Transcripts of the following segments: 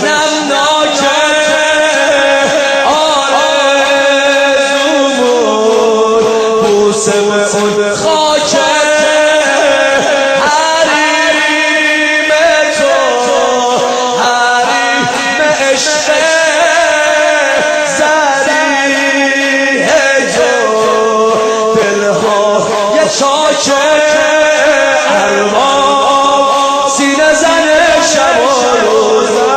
نمناکه آرزومون بوسه به اون خاکه حریم تو حریم عشق زریح جو دلها یه چاکه ارواح سینه زن شب و روزم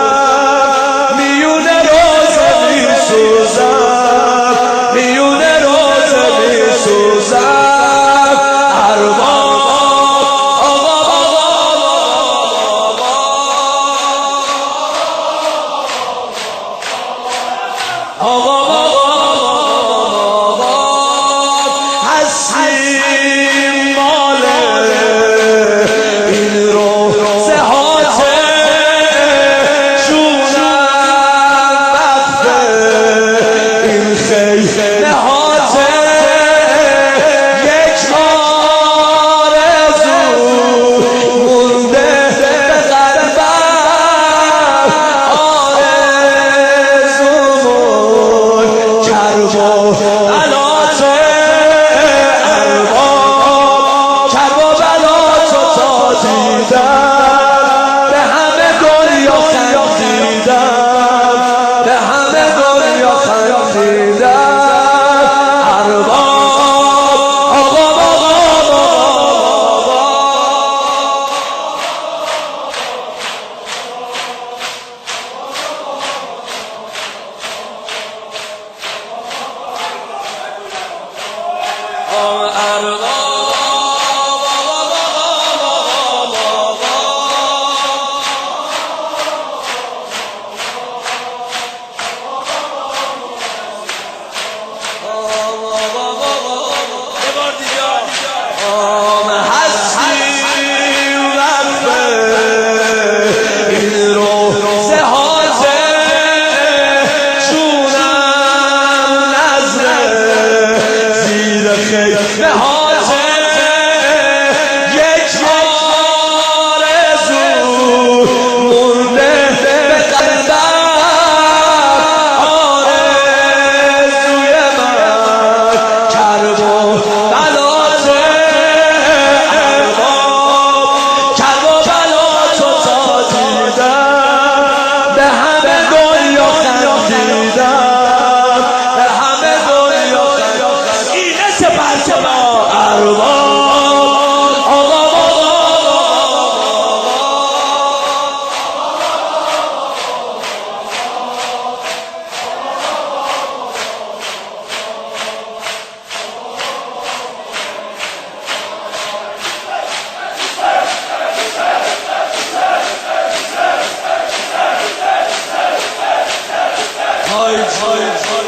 میونه روزه میسوزم میونه روزه میسوزم ارواح آقا هستیم مال این روزه هاته جونم وقت این خیمه هاته یک آرزو مونده به قلبم آرزومون کرب و بلاته ارباب کرب و بلاتو تا دیدم به همه دنیا خندیدم به همه دنیا خندیدم ارباب آقا های